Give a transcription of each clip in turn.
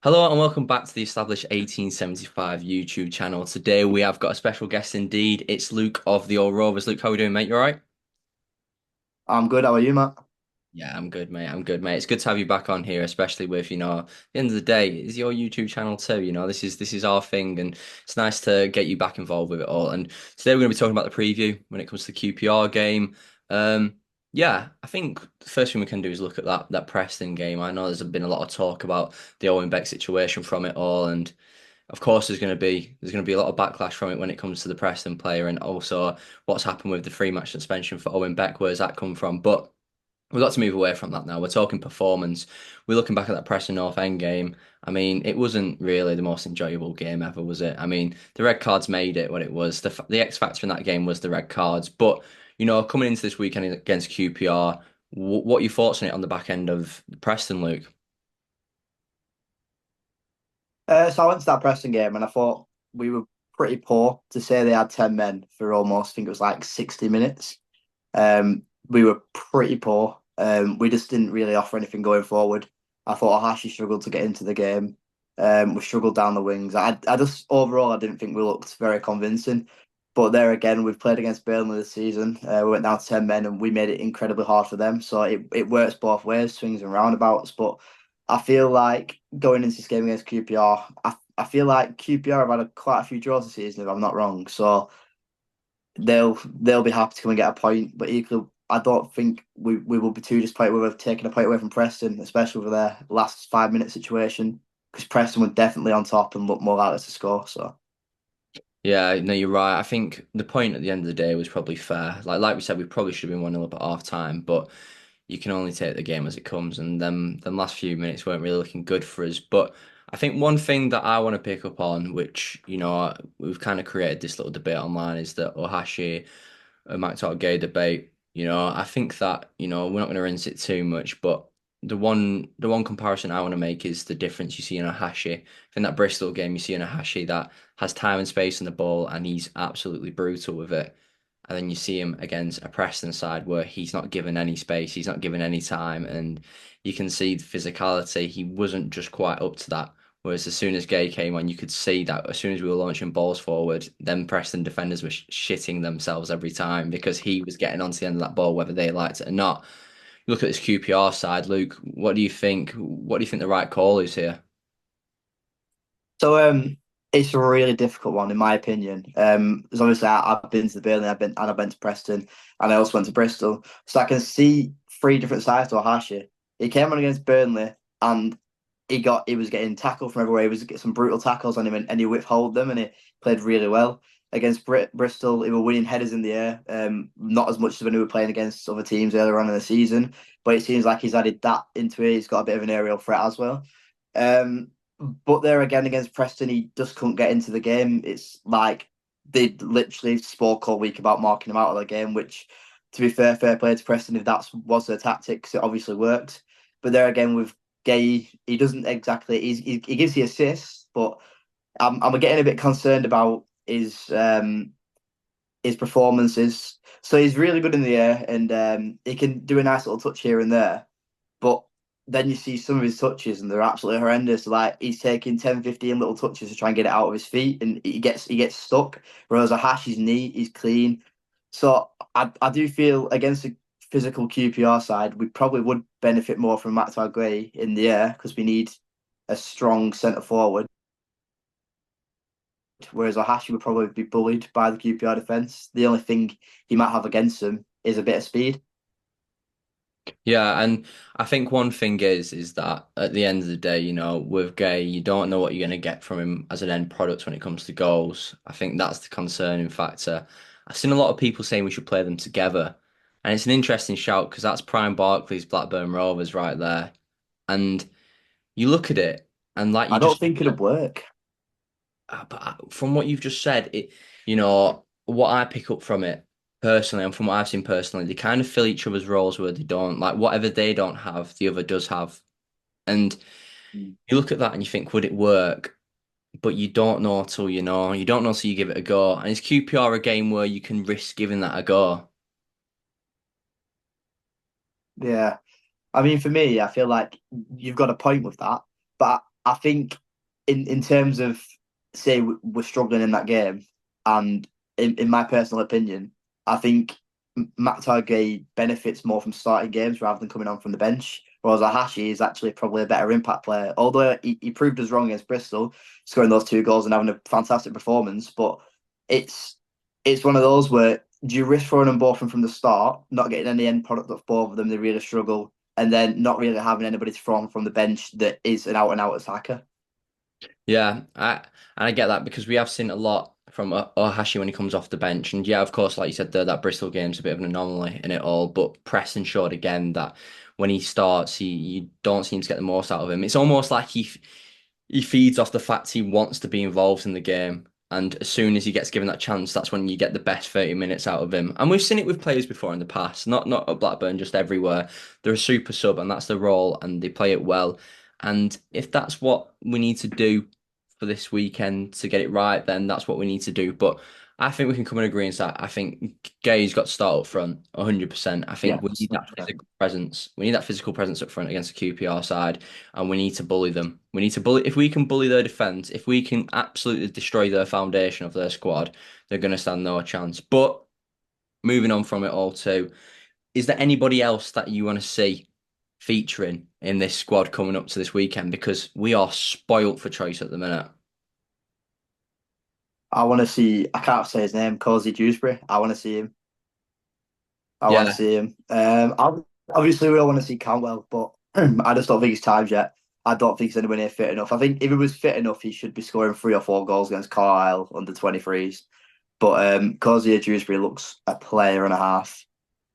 Hello and welcome back to the established 1875 YouTube channel. Today we have got a special guest indeed. It's Luke of the AllRovers. Luke, how are we doing, mate? You all right? I'm good. How are you, Matt? Yeah, I'm good, mate. I'm good, mate. It's good to have you back on here, especially with, at the end of the day, it's your YouTube channel too. This is our thing, and it's nice to get you back involved with it all. And today we're going to be talking about the preview when it comes to the QPR game. Um, yeah, I think the first thing we can do is look at that Preston game. I know there's been a lot of talk about the Owen Beck situation from it all, and of course there's going to be a lot of backlash from it when it comes to the Preston player, and also what's happened with the 3 match suspension for Owen Beck. Where's that come from? But we've got to move away from that now. We're talking performance. We're looking back at that Preston North End game. I mean, it wasn't really the most enjoyable game ever, was it? I mean, the red cards made it what it was. The X factor in that game was the red cards. But coming into this weekend against QPR, what are your thoughts on it on the back end of Preston, Luke? So I went to that Preston game and I thought we were pretty poor to say they had 10 men for almost, I think it was like 60 minutes. We were pretty poor. We just didn't really offer anything going forward. I thought Ohashi struggled to get into the game. We struggled down the wings. I just overall, I didn't think we looked very convincing. But there again, we've played against Burnley this season. We went down to 10 men and we made it incredibly hard for them. So it works both ways, swings and roundabouts. But I feel like going into this game against QPR, I feel like QPR have had quite a few draws this season, if I'm not wrong. So they'll be happy to come and get a point. But equally, I don't think we will be too disappointed with taking a point away from Preston, especially with their last 5 minute situation, because Preston were definitely on top and looked more likely to score. So Yeah, no, you're right. I think the point at the end of the day was probably fair. Like we said, we probably should have been 1-0 up at half time, but you can only take the game as it comes, and them last few minutes weren't really looking good for us. But I think one thing that I want to pick up on, which we've kind of created this little debate online, is the Ohashi Max Gueye debate. I think that we're not going to rinse it too much, but the one comparison I want to make is the difference you see in a Hashi. In that Bristol game, you see in a Hashi that has time and space in the ball, and he's absolutely brutal with it. And then you see him against a Preston side where he's not given any space, he's not given any time, and you can see the physicality. He wasn't just quite up to that. Whereas as soon as Gay came on, you could see that as soon as we were launching balls forward, then Preston defenders were shitting themselves every time because he was getting onto the end of that ball, whether they liked it or not. You look at this QPR side, Luke. What do you think? What do you think the right call is here? so it's a really difficult one in my opinion. Because obviously I've been to the Burnley, I've been to Preston, and I also went to Bristol, so I can see three different sides to Ohashi. He came on against Burnley and he was getting tackled from everywhere. He was getting some brutal tackles on him, and he withheld them, and he played really well against Bristol. He were winning headers in the air. Not as much as when he were playing against other teams earlier on in the season, but it seems like he's added that into it. He's got a bit of an aerial threat as well. Um, but there again against Preston, he just couldn't get into the game. It's like they literally spoke all week about marking him out of the game, which, to be fair play to Preston if that was their tactics, it obviously worked. But there again with Gueye, he doesn't exactly. He gives the assists, but I'm getting a bit concerned about his performances. So he's really good in the air, and he can do a nice little touch here and there. But then you see some of his touches, and they're absolutely horrendous. Like he's taking 10, 15 little touches to try and get it out of his feet, and he gets stuck. Whereas a hash is neat, he's clean. So I do feel against a physical QPR side, we probably would benefit more from Maxwell Gray in the air because we need a strong centre forward. Whereas Ohashi would probably be bullied by the QPR defence. The only thing he might have against him is a bit of speed. Yeah, and I think one thing is that at the end of the day, with Gay, you don't know what you're going to get from him as an end product when it comes to goals. I think that's the concerning factor. I've seen a lot of people saying we should play them together, and it's an interesting shout because that's prime Barclays, Blackburn Rovers right there. And you look at it, and like you I don't just, think it'd work. from what you've just said, what I pick up from it personally, and from what I've seen personally, they kind of fill each other's roles where they don't. Like whatever they don't have, the other does have. And you look at that and you think, would it work? But you don't know till you know. You don't know till you give it a go. And is QPR a game where you can risk giving that a go? Yeah. I mean, for me, I feel like you've got a point with that, but I think in terms of say we're struggling in that game, and in my personal opinion, I think Matt Gueye benefits more from starting games rather than coming on from the bench. Whereas Ahashi is actually probably a better impact player. Although he proved us wrong against Bristol, scoring those two goals and having a fantastic performance. But it's it's one of those where do you risk throwing them both in from the start, not getting any end product of both of them, they really struggle, and then not really having anybody to throw on from the bench that is an out and out attacker. Yeah, I get that because we have seen a lot from Ohashi when he comes off the bench, and yeah, of course, like you said, that Bristol game's a bit of an anomaly in it all. But Preston showed again that when he starts, he you don't seem to get the most out of him. It's almost like he feeds off the fact he wants to be involved in the game, and as soon as he gets given that chance, that's when you get the best 30 minutes out of him. And we've seen it with players before in the past, not at Blackburn, just everywhere. They're a super sub, and that's the role, and they play it well. And if that's what we need to do for this weekend to get it right, then that's what we need to do. But I think we can come and agree on that. I think Gay's got to start up front 100%. I think we Yes, need that 100%. physical presence. We need that physical presence up front against the QPR side, and we need to bully them. We need to bully. If we can bully their defense, if we can absolutely destroy their foundation of their squad, they're going to stand no chance. But moving on from it all, too, is there anybody else that you want to see featuring in this squad coming up to this weekend? Because we are spoilt for choice at the minute. I want to see. I can't say his name. Cozy Dewsbury. I want to see him. I want to Yeah, see him. Obviously we all want to see Cantwell, but I just don't think it's time yet. I don't think he's anywhere near fit enough. I think if he was fit enough, he should be scoring 3 or 4 goals against Carlisle under 23s. But Cozy Dewsbury looks a player and a half,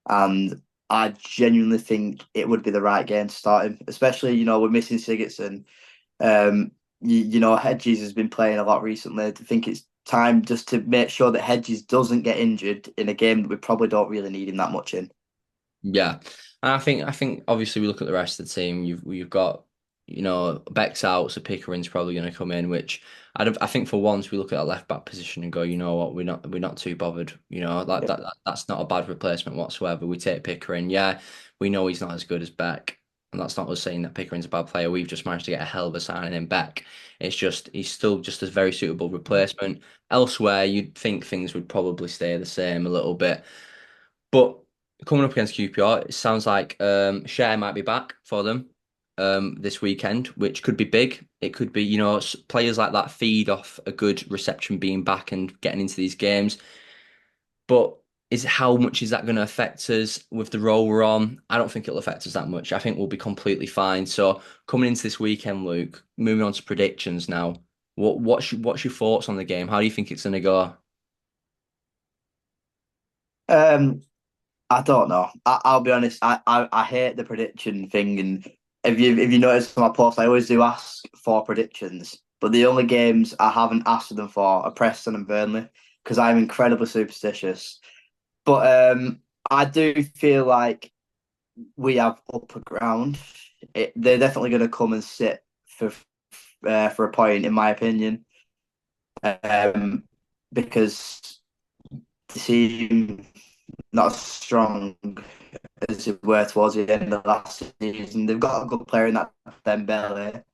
and I genuinely think it would be the right game to start him. Especially, we're missing Sigurdsson. Hedges has been playing a lot recently. I think it's time just to make sure that Hedges doesn't get injured in a game that we probably don't really need him that much in. yeah. And I think obviously we look at the rest of the team. You've got Beck's out, so Pickering's probably going to come in. Which I think for once we look at our left back position and go, you know what, we're not too bothered. Like Yeah. that's not a bad replacement whatsoever. We take Pickering. Yeah, we know he's not as good as Beck, and that's not us saying that Pickering's a bad player. We've just managed to get a hell of a signing in Beck. It's just he's still just a very suitable replacement. Elsewhere, you'd think things would probably stay the same a little bit. But coming up against QPR, it sounds like Share might be back for them this weekend, which could be big. It could be, players like that feed off a good reception being back and getting into these games. But is how much is that going to affect us with the role we're on? I don't think it'll affect us that much. I think we'll be completely fine. So coming into this weekend, Luke, moving on to predictions now. What's your thoughts on the game? How do you think it's going to go? Um, I don't know. I'll be honest. I hate the prediction thing, and if you notice on my post, I always do ask for predictions, but the only games I haven't asked for them for are Preston and Burnley because I'm incredibly superstitious. But I do feel like we have upper ground. They're definitely going to come and sit for a point, in my opinion, um, because the team not as strong as they were towards the end of last season. They've got a good player in that Dembele,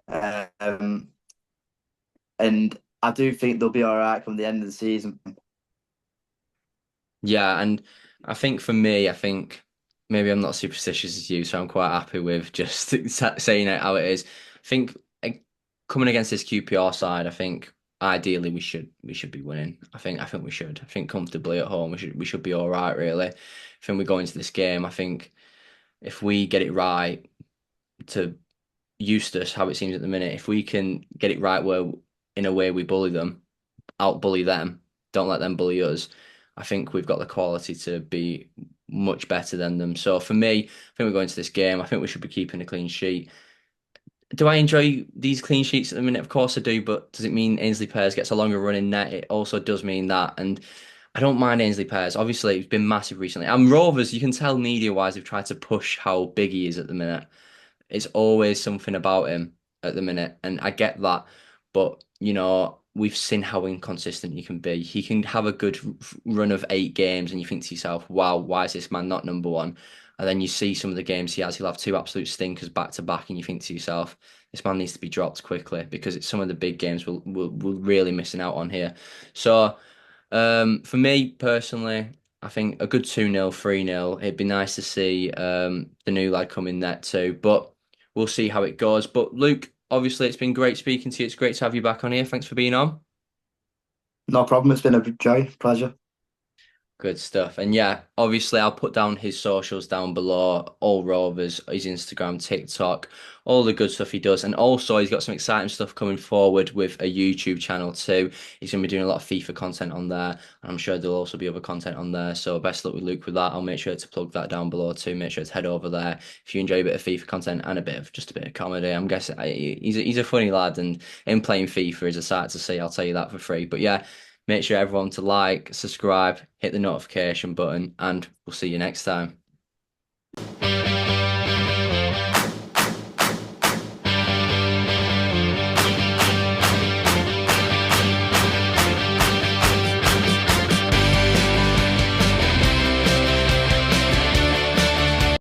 um, and I do think they'll be all right from the end of the season. Yeah, and I think for me, I think maybe I'm not superstitious as you, so I'm quite happy with just saying it how it is. I think coming against this QPR side, I think ideally we should be winning. I think we should. I think comfortably at home we should be all right, really. I think we go into this game. I think if we get it right to Eustace, how it seems at the minute, if we can get it right where in a way we bully them, out bully them, don't let them bully us. I think we've got the quality to be much better than them. So for me, I think we're going to this game. I think we should be keeping a clean sheet. Do I enjoy these clean sheets at the minute? Of course I do, but does it mean Ainsley Pears gets a longer run in net? It also does mean that. And I don't mind Ainsley Pears. Obviously, it's been massive recently. And Rovers, you can tell media-wise, they've tried to push how big he is at the minute. It's always something about him at the minute, and I get that. But we've seen how inconsistent he can be. He can have a good run of 8 games, and you think to yourself, "Wow, why is this man not number one?" And then you see some of the games he has, he'll have two absolute stinkers back to back, and you think to yourself, this man needs to be dropped quickly because it's some of the big games we're really missing out on here. So for me personally, I think a good 2-0, 3-0. It'd be nice to see the new lad come in there too, but we'll see how it goes. But Luke, obviously it's been great speaking to you. It's great to have you back on here. Thanks for being on. No problem. It's been a joy, pleasure. Good stuff. And yeah, obviously I'll put down his socials down below, all Rovers, his Instagram, TikTok, all the good stuff he does. And also he's got some exciting stuff coming forward with a YouTube channel too. He's going to be doing a lot of FIFA content on there. And I'm sure there'll also be other content on there. So best luck with Luke with that. I'll make sure to plug that down below too. Make sure to head over there if you enjoy a bit of FIFA content and just a bit of comedy. I'm guessing he's a funny lad, and him playing FIFA is a sight to see. I'll tell you that for free. But yeah. Make sure everyone to like, subscribe, hit the notification button, and we'll see you next time.